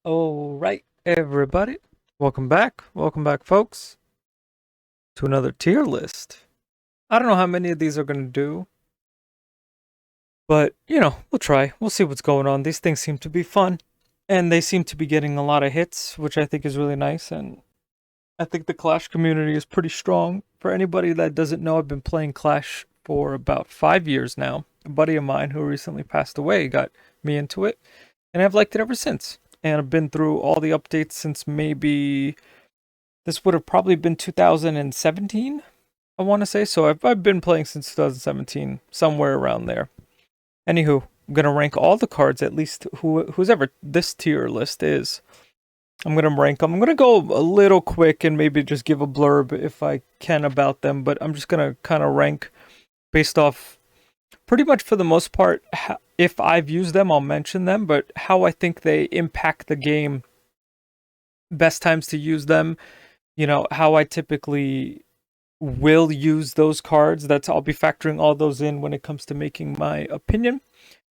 All right, everybody. Welcome back. Welcome back, folks, to another tier list. I don't know how many of these are going to do, but, we'll try. We'll see what's going on. These things seem to be fun, and they seem to be getting a lot of hits, which I think is really nice, and I think the Clash community is pretty strong. For anybody that doesn't know, I've been playing Clash for about 5 years now. A buddy of mine who recently passed away got me into it, and I've liked it ever since. And I've been through all the updates since maybe this would have probably been 2017, I want to say. So I've been playing since 2017, somewhere around there. Anywho, I'm going to rank all the cards, at least who's ever this tier list is. I'm going to rank them. I'm going to go a little quick and maybe just give a blurb if I can about them, but I'm just going to kind of rank based off pretty much for the most part. If I've used them, I'll mention them, but how I think they impact the game, best times to use them, how I typically will use those cards. I'll be factoring all those in when it comes to making my opinion.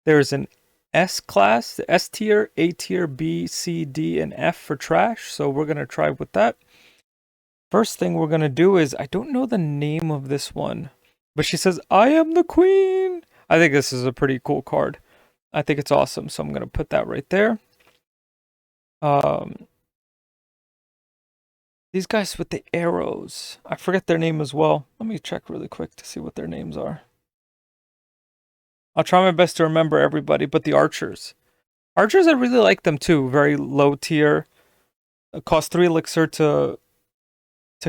There's an S class, the S tier, A tier, B, C, D, and F for trash. So we're gonna try with that. First thing we're gonna do is I don't know the name of this one, but she says, "I am the queen." I think this is a pretty cool card. I think it's awesome, so I'm gonna put that right there. Um, These guys with the arrows. I forget their name as well. Let me check really quick to see what their names are. I'll try my best to remember everybody, but the archers. Archers, I really like them too. Very low tier. It cost 3 elixir to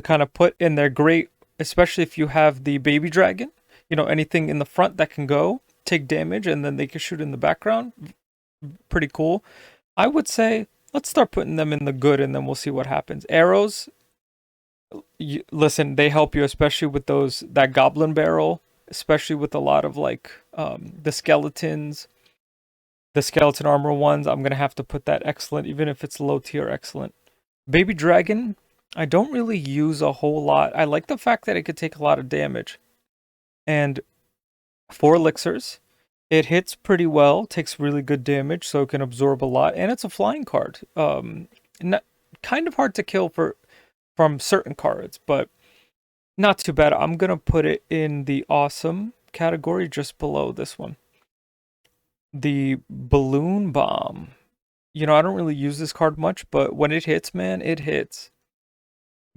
kind of put in. They're great, especially if you have the baby dragon. Anything in the front that can go, take damage, and then they can shoot in the background. Pretty cool. I would say let's start putting them in the good, and then we'll see what happens. Arrows, listen, they help you, especially with that Goblin Barrel, especially with a lot of like the skeletons, the skeleton armor ones. I'm gonna have to put that excellent, even if it's low tier excellent. Baby Dragon, I don't really use a whole lot. I like the fact that it could take a lot of damage, and 4 elixirs. It hits pretty well, takes really good damage, so it can absorb a lot, and it's a flying card. Not, kind of hard to kill from certain cards, but not too bad. I'm gonna put it in the awesome category just below this one. The balloon bomb. I don't really use this card much, but when it hits, man, it hits.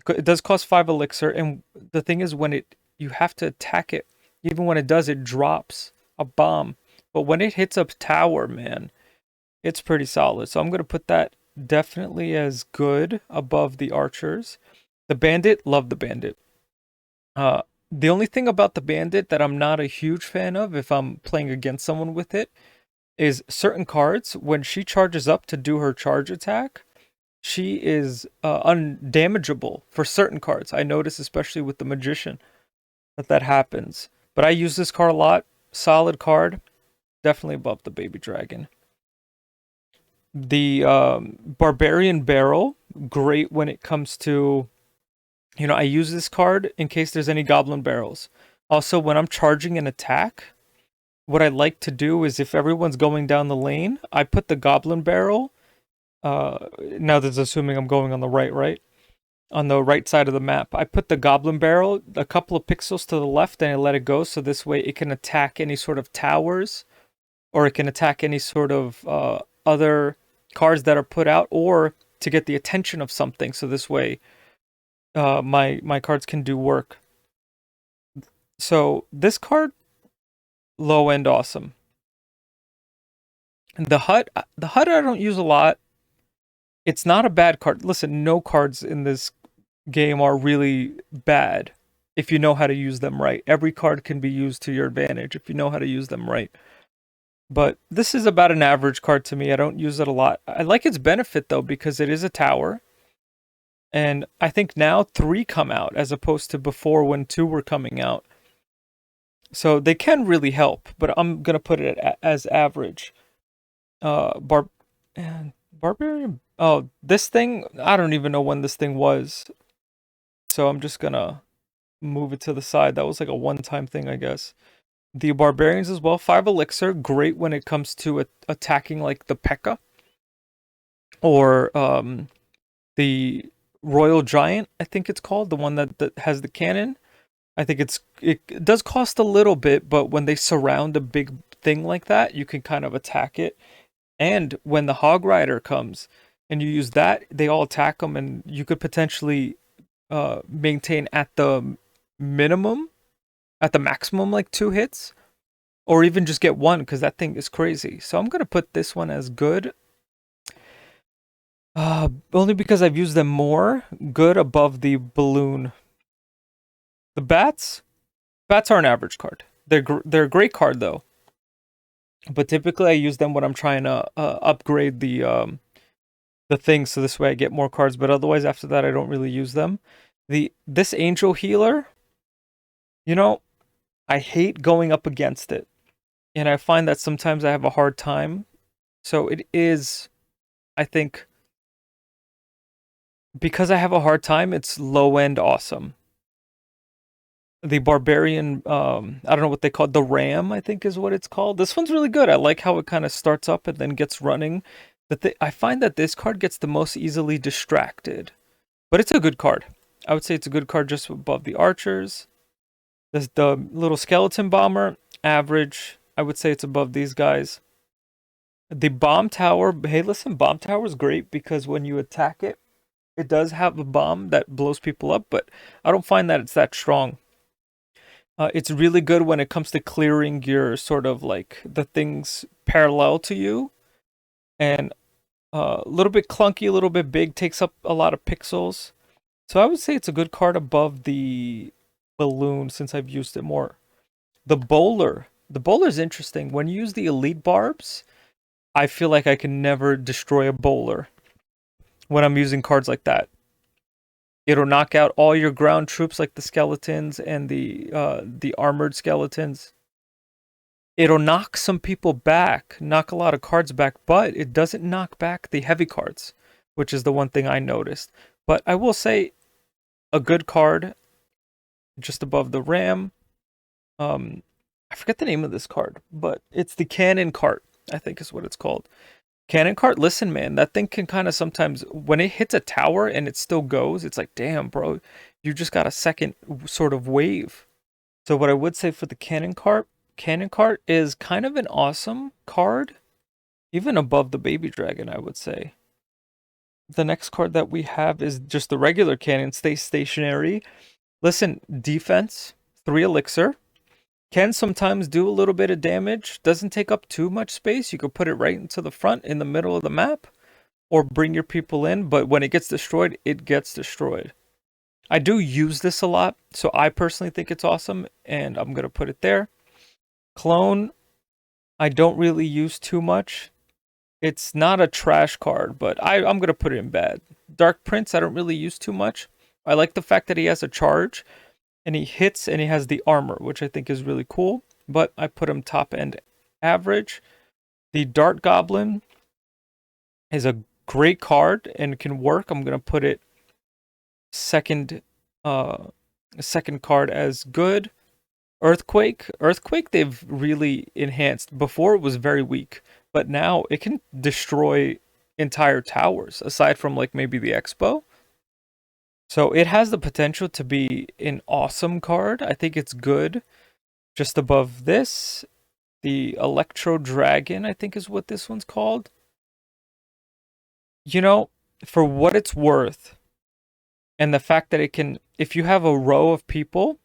It does cost 5 elixir, and the thing is, when you have to attack it, even when it does, it drops a bomb. But when it hits a tower, man, it's pretty solid. So I'm gonna put that definitely as good above the archers. The bandit, love the bandit. The only thing about the bandit that I'm not a huge fan of if I'm playing against someone with it is certain cards. When she charges up to do her charge attack, she is undamageable for certain cards. I notice, especially with the magician, that happens. But I use this card a lot. Solid card, definitely above the baby dragon. The Barbarian Barrel, great when it comes to, I use this card in case there's any Goblin Barrels. Also, when I'm charging an attack, what I like to do is if everyone's going down the lane, I put the Goblin Barrel. Now that's assuming I'm going on the right? On the right side of the map. I put the Goblin Barrel a couple of pixels to the left and I let it go, so this way it can attack any sort of towers, or it can attack any sort of other cards that are put out, or to get the attention of something, so this way my cards can do work. So this card, low end awesome. The hut I don't use a lot. It's not a bad card. Listen, no cards in this game are really bad if you know how to use them right. Every card can be used to your advantage if you know how to use them right. But this is about an average card to me. I don't use it a lot. I like its benefit though, because it is a tower. And I think now 3 come out as opposed to before when 2 were coming out. So they can really help, but I'm going to put it as average. Barb and Barbarian. Oh, this thing, I don't even know when this thing was. So I'm just going to move it to the side. That was like a one-time thing, I guess. The Barbarians as well, 5 elixir, great when it comes to attacking like the P.E.K.K.A. or the Royal Giant, I think it's called, the one that has the cannon. I think it does cost a little bit, but when they surround a big thing like that, you can kind of attack it. And when the Hog Rider comes and you use that, they all attack them, and you could potentially maintain at the minimum, at the maximum, like 2 hits, or even just get one because that thing is crazy. So I'm gonna put this one as good, only because I've used them more. Good above the balloon. The bats are an average card. They're a great card though, but typically I use them when I'm trying to upgrade the thing, so this way I get more cards. But otherwise, after that, I don't really use them. This Angel Healer, you know, I hate going up against it, and I find that sometimes I have a hard time. So it is, I think, because I have a hard time, it's low end awesome. The Barbarian, I don't know what they call it, the Ram, I think is what it's called. This one's really good. I like how it kind of starts up and then gets running. I find that this card gets the most easily distracted, but it's a good card. I would say it's a good card just above the archers. There's the little skeleton bomber, average. I would say it's above these guys. The bomb tower, hey, listen, bomb tower is great because when you attack it, it does have a bomb that blows people up, but I don't find that it's that strong. It's really good when it comes to clearing your sort of like the things parallel to you, and a little bit clunky, a little bit big, takes up a lot of pixels. So I would say it's a good card above the balloon since I've used it more. The bowler is interesting. When you use the elite barbs, I feel like I can never destroy a bowler when I'm using cards like that. It'll knock out all your ground troops like the skeletons and the armored skeletons. It'll knock some people back, knock a lot of cards back, but it doesn't knock back the heavy cards, which is the one thing I noticed. But I will say a good card just above the ram. I forget the name of this card, but it's the cannon cart, I think is what it's called. Cannon cart, listen, man, that thing can kind of sometimes, when it hits a tower and it still goes, it's like, damn, bro, you just got a second sort of wave. So what I would say for the cannon cart is kind of an awesome card, even above the baby dragon, I would say. The next card that we have is just the regular cannon, stay stationary. Listen, defense, 3 elixir. Can sometimes do a little bit of damage. Doesn't take up too much space. You could put it right into the front in the middle of the map or bring your people in. But when it gets destroyed, it gets destroyed. I do use this a lot. So I personally think it's awesome. And I'm going to put it there. Clone, I don't really use too much. It's not a trash card, but I'm going to put it in bad. Dark Prince, I don't really use too much. I like the fact that he has a charge. And he hits and he has the armor, which I think is really cool. But I put him top end average. The Dart Goblin is a great card and can work. I'm gonna put it second second card as good. Earthquake they've really enhanced. Before it was very weak, but now it can destroy entire towers aside from like maybe the Expo. So it has the potential to be an awesome card. I think it's good. Just above this, the Electro Dragon, I think is what this one's called. You know, for what it's worth, and the fact that it can, if you have a row of people,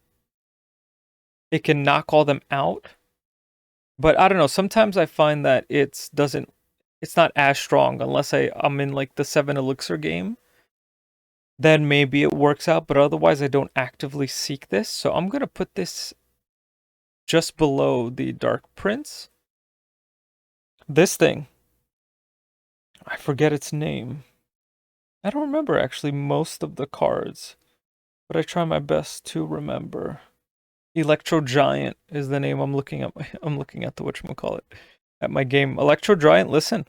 it can knock all them out. But I don't know, sometimes I find that it's not as strong unless I'm in like the 7 elixir game. Then maybe it works out, but otherwise I don't actively seek this. So I'm gonna put this just below the Dark Prince. This thing, I forget its name. I don't remember actually most of the cards, but I try my best to remember. Electro Giant is the name I'm looking at. I'm looking at the whatchamacallit at my game. Electro Giant, listen,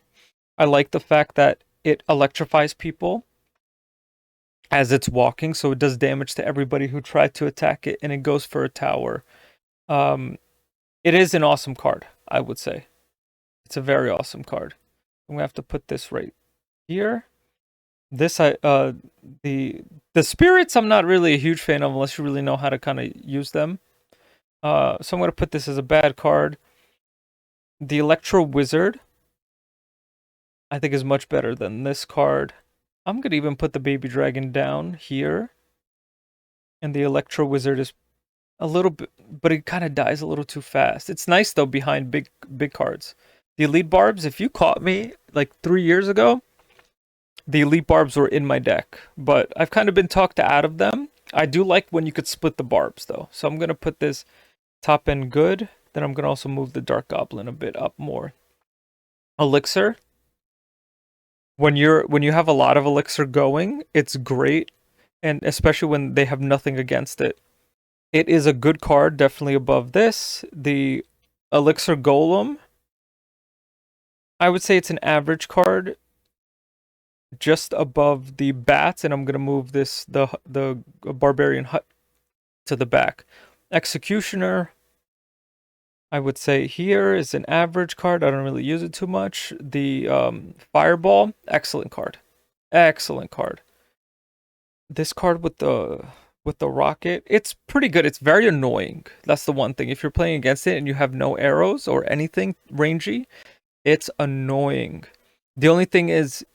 I like the fact that it electrifies people as it's walking, so it does damage to everybody who tried to attack it, and it goes for a tower. Um, it is an awesome card, I would say. It's a very awesome card. I'm gonna have to put this right here. This the the spirits I'm not really a huge fan of unless you really know how to kind of use them. So I'm gonna put this as a bad card. The Electro Wizard I think is much better than this card. I'm gonna even put the Baby Dragon down here, and the Electro Wizard is a little bit, but it kind of dies a little too fast. It's nice though behind big cards. The Elite Barbs, if you caught me like 3 years ago, the Elite Barbs were in my deck, but I've kind of been talked out of them. I do like when you could split the barbs though, so I'm gonna put this top end good. Then I'm gonna also move the Dark Goblin a bit up more. Elixir. When you have a lot of elixir going, it's great, and especially when they have nothing against it. It is a good card, definitely above this. The Elixir Golem, I would say it's an average card, just above the bats, and I'm gonna move the Barbarian Hut to the back. Executioner, I would say here is an average card. I don't really use it too much. The Fireball, excellent card, excellent card. This card with the rocket, it's pretty good. It's very annoying. That's the one thing. If you're playing against it and you have no arrows or anything rangy, it's annoying. The only thing is,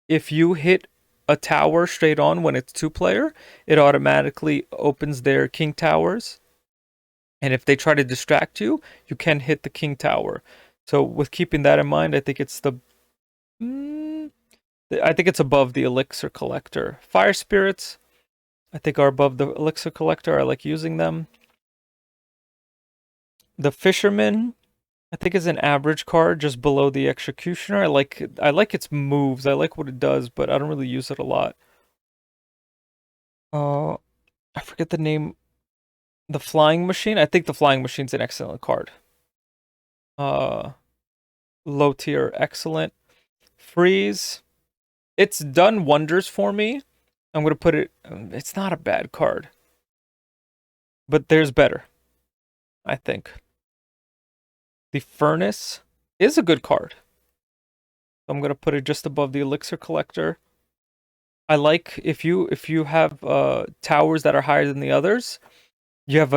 if you hit a tower straight on when it's 2-player, it automatically opens their king towers. And if they try to distract you, you can hit the king tower. So with keeping that in mind, I think it's I think it's above the elixir collector. Fire spirits, I think are above the elixir collector. I like using them. The fisherman, I think is an average card just below the executioner. I like its moves. I like what it does, but I don't really use it a lot. Uh I forget the name. The flying machine. I think the flying machine's an excellent card. Uh Low tier, excellent. Freeze. It's done wonders for me. I'm gonna put it. It's not a bad card, but there's better, I think. The Furnace is a good card. I'm gonna put it just above the Elixir Collector. I like if you have towers that are higher than the others, you have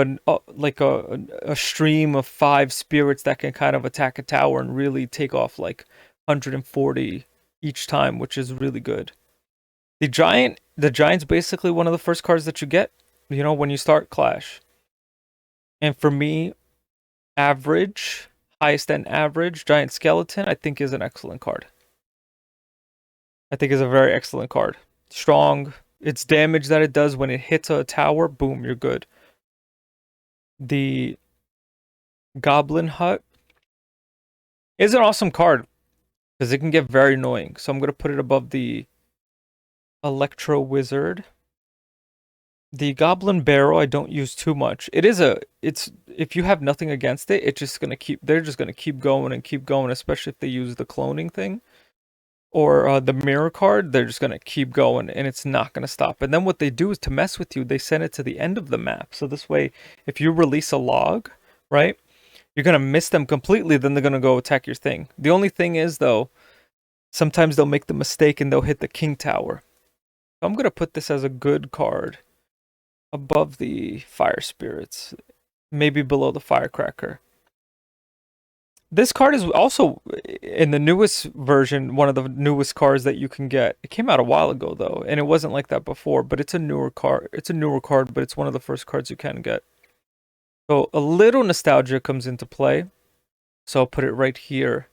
like a stream of 5 spirits that can kind of attack a tower and really take off like 140 each time, which is really good. The giant's basically one of the first cards that you get, when you start Clash. And for me, average, highest end average, Giant Skeleton, I think is an excellent card. I think is a very excellent card. Strong. Its damage that it does when it hits a tower, boom, you're good. The Goblin Hut is an awesome card because it can get very annoying. So I'm going to put it above the Electro Wizard. The Goblin Barrel I don't use too much. It's if you have nothing against it, they're just gonna keep going and keep going, especially if they use the cloning thing or the mirror card, they're just gonna keep going and it's not gonna stop. And then what they do is to mess with you, they send it to the end of the map. So this way, if you release a log, right, you're gonna miss them completely, then they're gonna go attack your thing. The only thing is though, sometimes they'll make the mistake and they'll hit the king tower. So I'm gonna put this as a good card above the fire spirits, maybe below the firecracker. This card is also in the newest version, one of the newest cards that you can get. It came out a while ago though, and it wasn't like that before, but it's a newer card. It's a newer card, but it's one of the first cards you can get. So a little nostalgia comes into play. So I'll put it right here.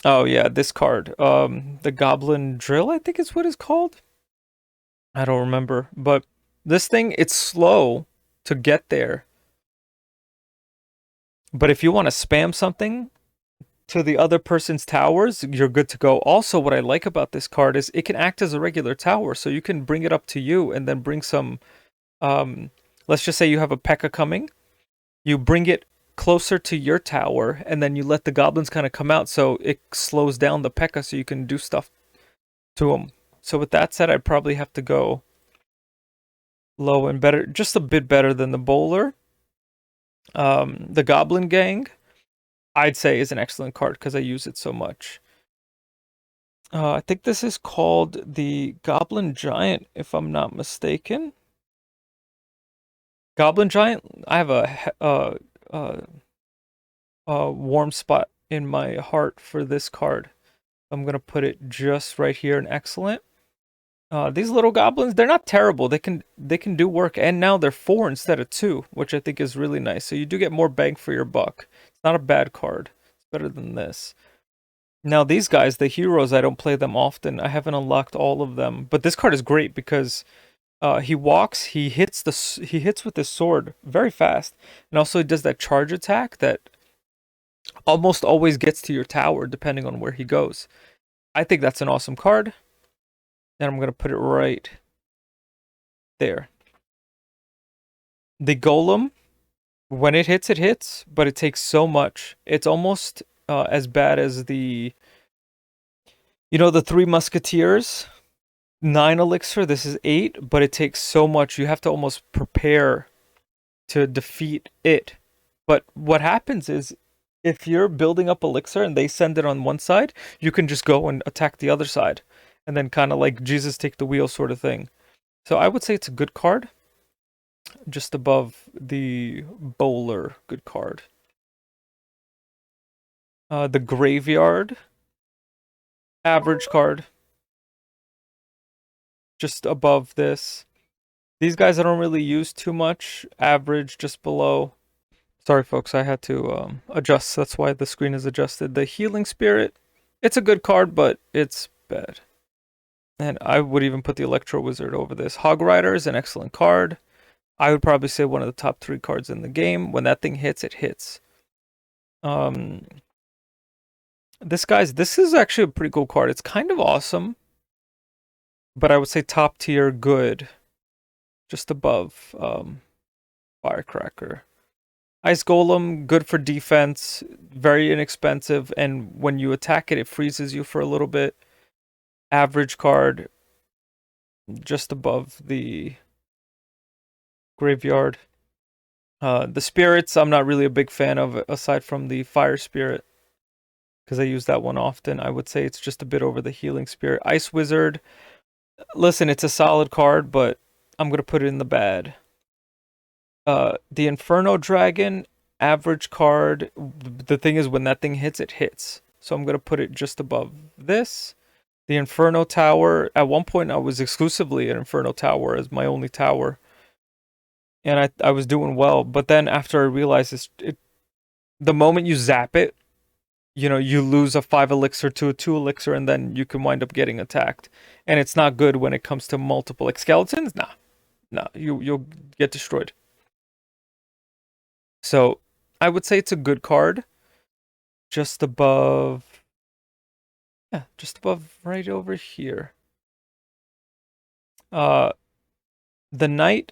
Oh yeah, this card. The Goblin Drill, I think is what it's called. I don't remember, but this thing, it's slow to get there. But if you want to spam something to the other person's towers, you're good to go. Also, what I like about this card is it can act as a regular tower. So you can bring it up to you and then bring some, let's just say you have a P.E.K.K.A coming. You bring it closer to your tower and then you let the goblins kind of come out so it slows down the P.E.K.K.A so you can do stuff to them. So with that said, I'd probably have to go low and better, just a bit better than the bowler. The Goblin Gang, I'd say is an excellent card because I use it so much. I think this is called the Goblin Giant, if I'm not mistaken. Goblin Giant. I have uh, a warm spot in my heart for this card. I'm gonna put it just right here in excellent. These little goblins, they're not terrible. They can do work, and now they're 4 instead of 2, which I think is really nice. So you do get more bang for your buck. It's not a bad card. It's better than this. Now these guys, the heroes, I don't play them often. I haven't unlocked all of them, but this card is great because he walks, he hits with his sword very fast, and also he does that charge attack that almost always gets to your tower depending on where he goes. I think that's an awesome card, and I'm gonna put it right there. The golem, when it hits, but it takes so much. It's almost as bad as the Three Musketeers. 9 elixir, this is 8, but it takes so much. You have to almost prepare to defeat it. But what happens is, if you're building up elixir and they send it on one side, you can just go and attack the other side. And then kind of like Jesus take the wheel sort of thing. So I would say it's a good card. Just above the bowler, good card. The graveyard, average card. Just above this. These guys I don't really use too much. Average, just below. Sorry, folks, I had to adjust. That's why the screen is adjusted. The Healing Spirit, it's a good card, but it's bad. And I would even put the Electro Wizard over this. Hog Rider is an excellent card. I would probably say one of the top 3 cards in the game. When that thing hits, it hits. This is actually a pretty cool card. It's kind of awesome, but I would say top tier good. Just above Firecracker. Ice Golem, good for defense, very inexpensive, and when you attack it, it freezes you for a little bit. Average card, just above the graveyard. The spirits, I'm not really a big fan of, aside from the fire spirit, because I use that one often. I would say it's just a bit over the healing spirit. Ice Wizard, listen, it's a solid card, but I'm going to put it in the bad. The Inferno Dragon, average card. The thing is, when that thing hits, it hits. So I'm going to put it just above this. The Inferno Tower, at one point I was exclusively an Inferno Tower as my only tower. And I was doing well, but then after I realized the moment you zap it, you lose a 5 elixir to a 2 elixir, and then you can wind up getting attacked. And it's not good when it comes to multiple. Like skeletons, nah, you'll get destroyed. So I would say it's a good card. Just above, yeah, just above, right over here. The Knight.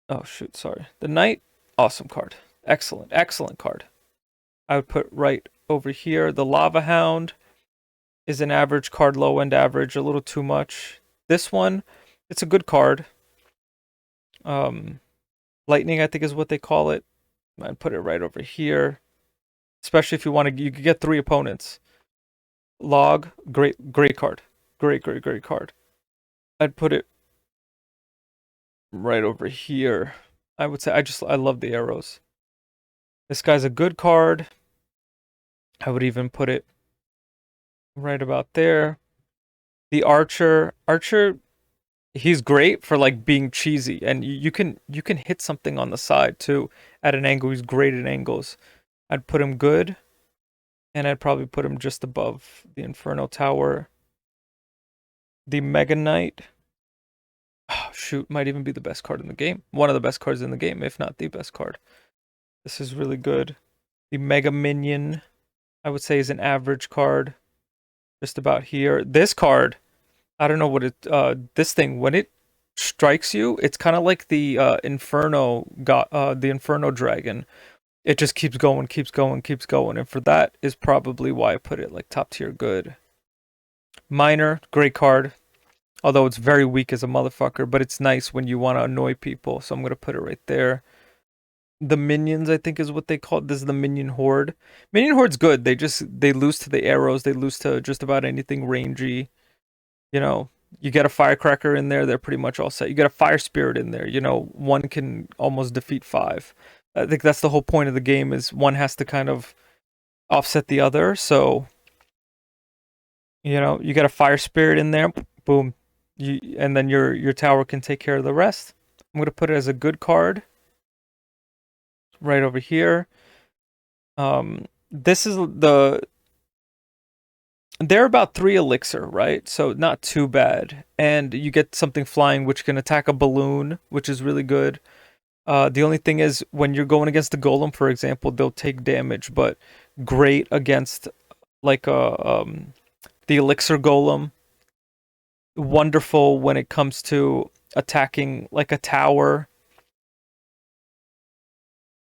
Oh shoot, sorry. The Knight, awesome card. Excellent, excellent card. I would put right over here. The Lava Hound is an average card, low end average, a little too much. This one, it's a good card. Lightning, I think, is what they call it. I'd put it right over here. Especially if you want to, you could get 3 opponents. Log, great card. Great card. I'd put it right over here. I would say I love the arrows. This guy's a good card. I would even put it right about there. The Archer, he's great for like being cheesy, and you can hit something on the side too at an angle. He's great at angles. I'd put him good, and I'd probably put him just above the Inferno Tower. The Mega Knight, oh, shoot, might even be the best card in the game. One of the best cards in the game, if not the best card. This is really good. The Mega Minion, I would say, is an average card. Just about here. This card, I don't know what this thing, when it strikes you, it's kind of like the the Inferno Dragon. It just keeps going, and for that is probably why I put it like top tier good. Miner, great card. Although it's very weak as a motherfucker, but it's nice when you want to annoy people, so I'm going to put it right there. the minions, I think is what they call it. This is the minion horde. Minion horde's good. They lose to the arrows. They lose to just about anything rangy. You know, you get a firecracker in there, they're pretty much all set. You get a fire spirit in there. You know, one can almost defeat five. I think that's the whole point of the game is one has to kind of offset the other. So you know, you get a fire spirit in there, boom, and then your tower can take care of the rest. I'm gonna put it as a good card right over here. This is they're about 3 elixir, right? So not too bad. And you get something flying which can attack a balloon, which is really good. The only thing is when you're going against the golem, for example, they'll take damage, but great against like the elixir golem. Wonderful when it comes to attacking like a tower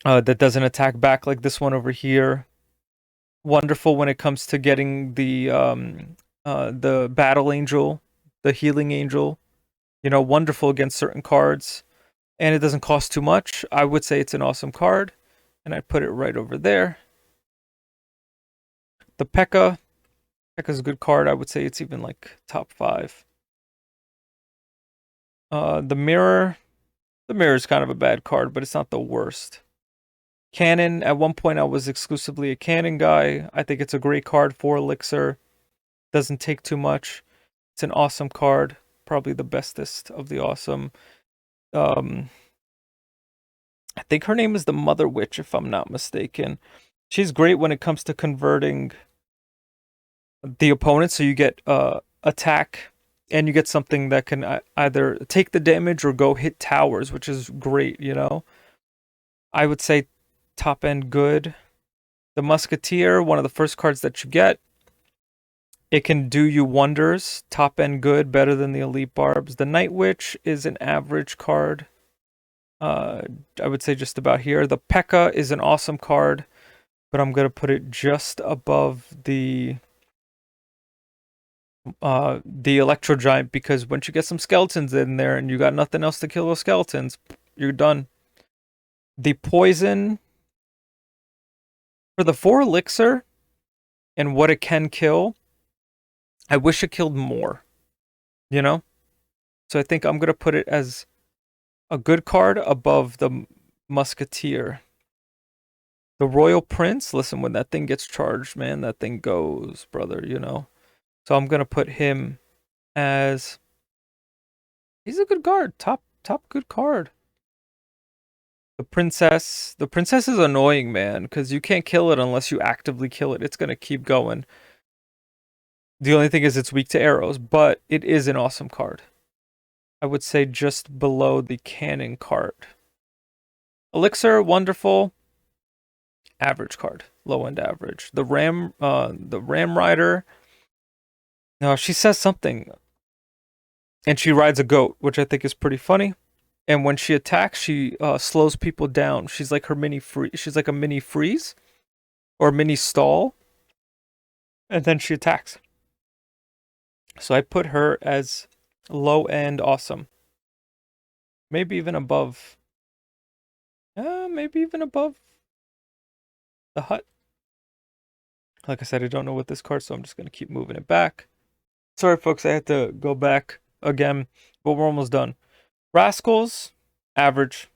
that doesn't attack back like this one over here. Wonderful when it comes to getting the battle angel, the healing angel. You know, wonderful against certain cards, and it doesn't cost too much. I would say it's an awesome card, and I put it right over there. The Pekka's a good card. I would say it's even like top 5. The mirror is kind of a bad card, but it's not the worst. Cannon, at one point I was exclusively a cannon guy. I think it's a great card for elixir. Doesn't take too much. It's an awesome card. Probably the bestest of the awesome. I think her name is the Mother Witch, if I'm not mistaken. She's great when it comes to converting the opponent, so you get attack, and you get something that can either take the damage or go hit towers, which is great, you know? I would say top end good. The Musketeer, one of the first cards that you get. It can do you wonders. Top end good, better than the Elite Barbs. The Night Witch is an average card. I would say just about here. The P.E.K.K.A. is an awesome card, but I'm going to put it just above the Electro Giant, because once you get some skeletons in there and you got nothing else to kill those skeletons, you're done. The Poison, for the 4 elixir and what it can kill, I wish it killed more, you know? So I think I'm going to put it as a good card above the Musketeer. The Royal Prince, listen, when that thing gets charged, man, that thing goes, brother, you know? So I'm going to put him as... He's a good card. Top good card. The Princess is annoying, man, because you can't kill it unless you actively kill it. It's going to keep going. The only thing is it's weak to arrows, but it is an awesome card. I would say just below the cannon card. Elixir, wonderful. Average card. Low end average. The Ram Rider. No, she says something. And she rides a goat, which I think is pretty funny. And when she attacks, she slows people down. She's like she's like a mini freeze or mini stall. And then she attacks. So I put her as low end awesome. Maybe even above. Maybe even above the hut. Like I said, I don't know what this card, so I'm just going to keep moving it back. Sorry, folks, I had to go back again, but we're almost done. Rascals, average.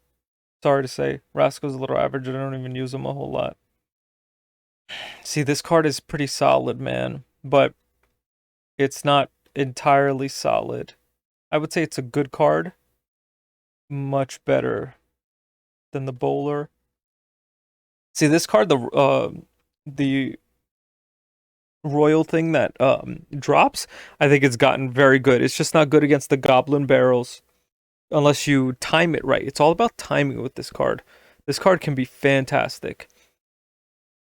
Sorry to say, Rascals a little average. I don't even use them a whole lot. See, this card is pretty solid, man, but it's not entirely solid. I would say it's a good card. Much better than the Bowler. See, this card, the Royal thing that drops, I think it's gotten very good. It's just not good against the Goblin Barrels unless you time it right. It's all about timing with this card. This card can be fantastic.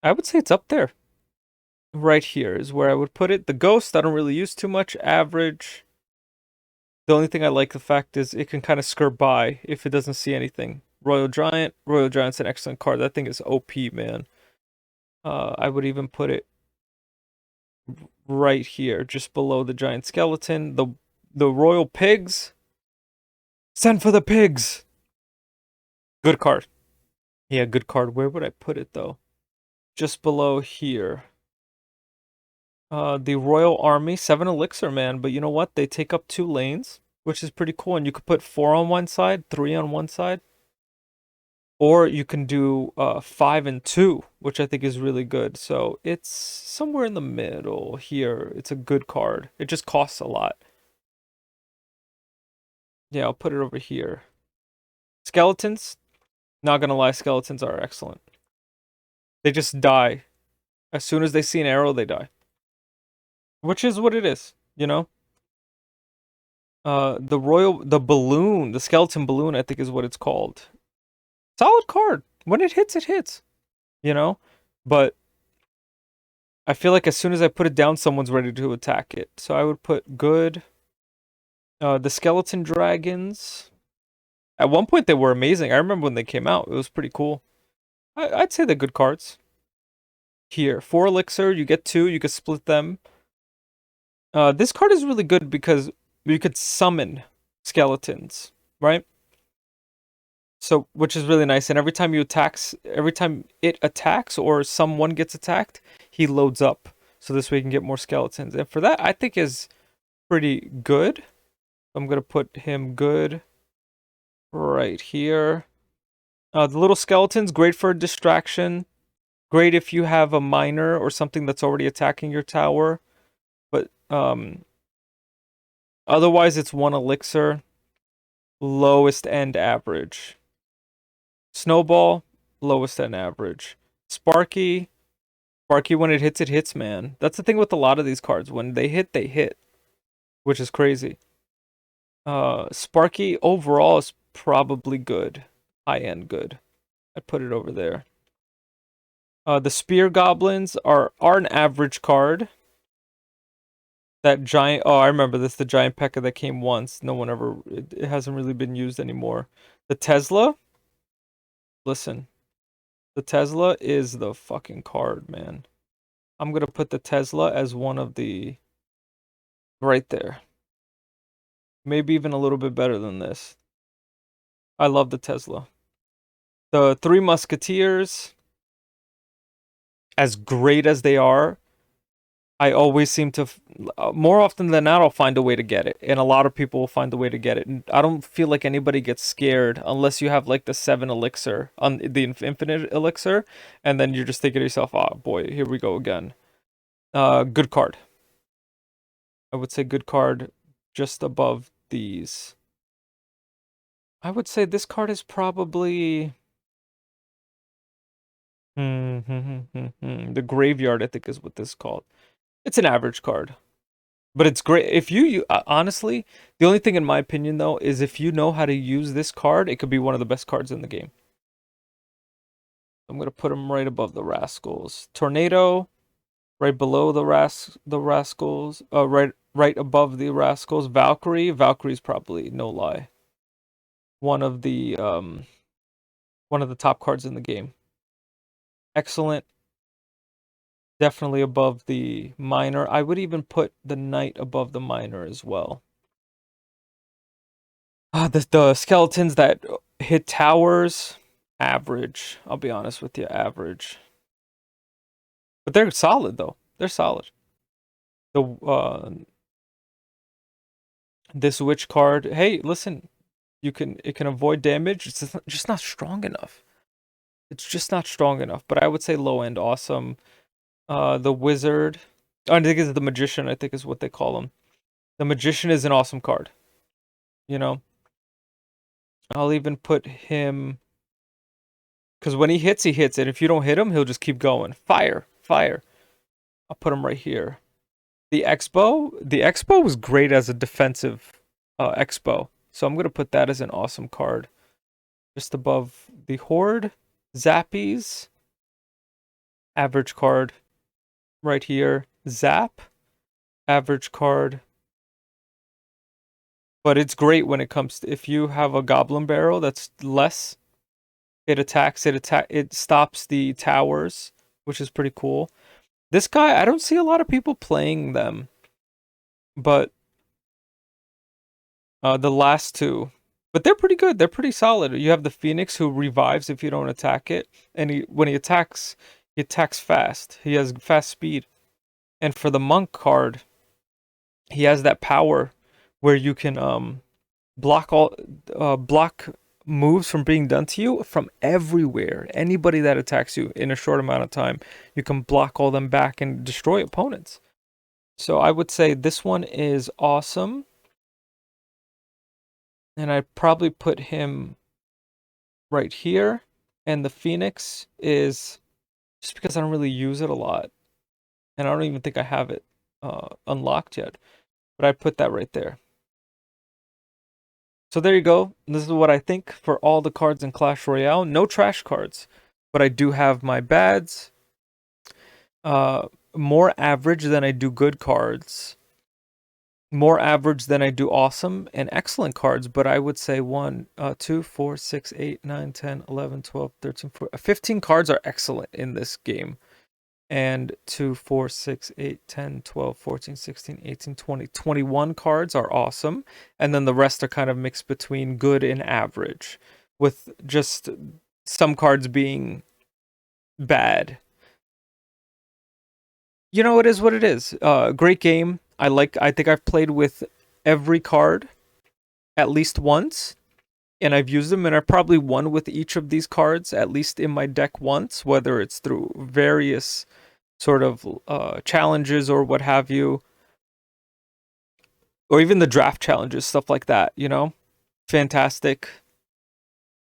I would say it's up there. Right here is where I would put it. The Ghost, I don't really use too much. Average. The only thing I like the fact is it can kind of skirt by if it doesn't see anything. Royal Giant's an excellent card. That thing is OP, man. I would even put it right here, just below the giant skeleton. The Royal Pigs. Send for the pigs. Good card. Yeah, good card. Where would I put it though? Just below here. The Royal Army, 7 elixir, man. But you know what? They take up 2 lanes, which is pretty cool. And you could put 4 on one side, 3 on one side. Or you can do 5 and 2, which I think is really good. So it's somewhere in the middle here. It's a good card. It just costs a lot. Yeah, I'll put it over here. Skeletons, not gonna lie, skeletons are excellent. They just die. As soon as they see an arrow, they die. Which is what it is, you know? The balloon, the skeleton balloon, I think is what it's called. Solid card. When it hits, you know? But I feel like as soon as I put it down, someone's ready to attack it. So I would put good. The skeleton dragons. At one point, they were amazing. I remember when they came out. It was pretty cool. I'd say they're good cards. Here, 4 elixir. You get 2. You could split them. This card is really good because you could summon skeletons, right? So, which is really nice. And every time it attacks or someone gets attacked, he loads up. So this way you can get more skeletons. And for that, I think is pretty good. I'm gonna put him good right here. The little skeletons, great for a distraction. Great if you have a miner or something that's already attacking your tower. But otherwise, it's 1 elixir. Lowest end average. Snowball, lowest end average. Sparky, when it hits, man. That's the thing with a lot of these cards. When they hit, which is crazy. Sparky overall is probably good. High end good. I'd put it over there. The spear goblins are an average card. That giant, oh, I remember this, the giant P.E.K.K.A that came once. No one ever, it hasn't really been used anymore. The Tesla, listen, the Tesla is the fucking card, man. I'm gonna put the Tesla as one of the, right there. Maybe even a little bit better than this. I love the Tesla. The Three Musketeers, as great as they are, I always seem to, more often than not, I'll find a way to get it. And a lot of people will find a way to get it. And I don't feel like anybody gets scared unless you have like the 7 elixir, on the infinite elixir. And then you're just thinking to yourself, oh boy, here we go again. Good card. I would say good card just above these. I would say this card is probably... the Graveyard, I think is what this is called. It's an average card. But it's great. If you honestly, the only thing in my opinion though is if you know how to use this card, it could be one of the best cards in the game. I'm gonna put him right above the Rascals. Tornado, right below the Rascals. Right above the Rascals. Valkyrie's probably, no lie, one of the top cards in the game. Excellent. Definitely above the Miner. I would even put the Knight above the Miner as well. The skeletons that hit towers, average. I'll be honest with you, average. But they're solid though. They're solid. The this witch card. Hey, listen, it can avoid damage. It's just not strong enough. It's just not strong enough. But I would say low end awesome. The wizard. I think it's the magician. I think is what they call him. The magician is an awesome card. You know. I'll even put him, because when he hits, and if you don't hit him, he'll just keep going. Fire. I'll put him right here. The Expo was great as a defensive Expo, so I'm gonna put that as an awesome card. Just above the Horde, Zappies, average card, right here. Zap, average card. But it's great when it comes to, if you have a Goblin Barrel that's less, it stops the towers, which is pretty cool. This guy, I don't see a lot of people playing them, but the last two. But they're pretty good. They're pretty solid. You have the Phoenix who revives if you don't attack it, and when he attacks fast. He has fast speed. And for the Monk card, he has that power where you can block moves from being done to you from everywhere. Anybody that attacks you in a short amount of time, you can block all them back and destroy opponents. So I would say this one is awesome. And I'd probably put him right here. And the Phoenix is just because I don't really use it a lot. And I don't even think I have it unlocked yet. But I put that right there. So there you go. This is what I think for all the cards in Clash Royale. No trash cards. But I do have my bads. More average than I do good cards. More average than I do awesome and excellent cards, but I would say 1, 2, 4, 6, 8, 9, 10, 11, 12, 13, 14, 15 cards are excellent in this game. And 2, 4, 6, 8, 10, 12, 14, 16, 18, 20, 21 cards are awesome. And then the rest are kind of mixed between good and average, with just some cards being bad. You know, it is what it is. Great game. I think I've played with every card at least once, and I've used them, and I've probably won with each of these cards at least in my deck once, whether it's through various sort of challenges or what have you, or even the draft challenges, stuff like that, you know? Fantastic.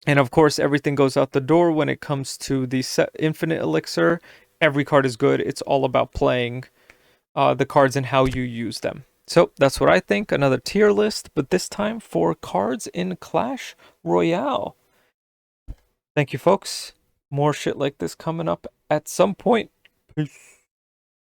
And of course, everything goes out the door when it comes to the infinite elixir. Every card is good. It's all about playing the cards and how you use them. So that's what I think. Another tier list, but this time for cards in Clash Royale. Thank you, folks. More shit like this coming up at some point. Peace.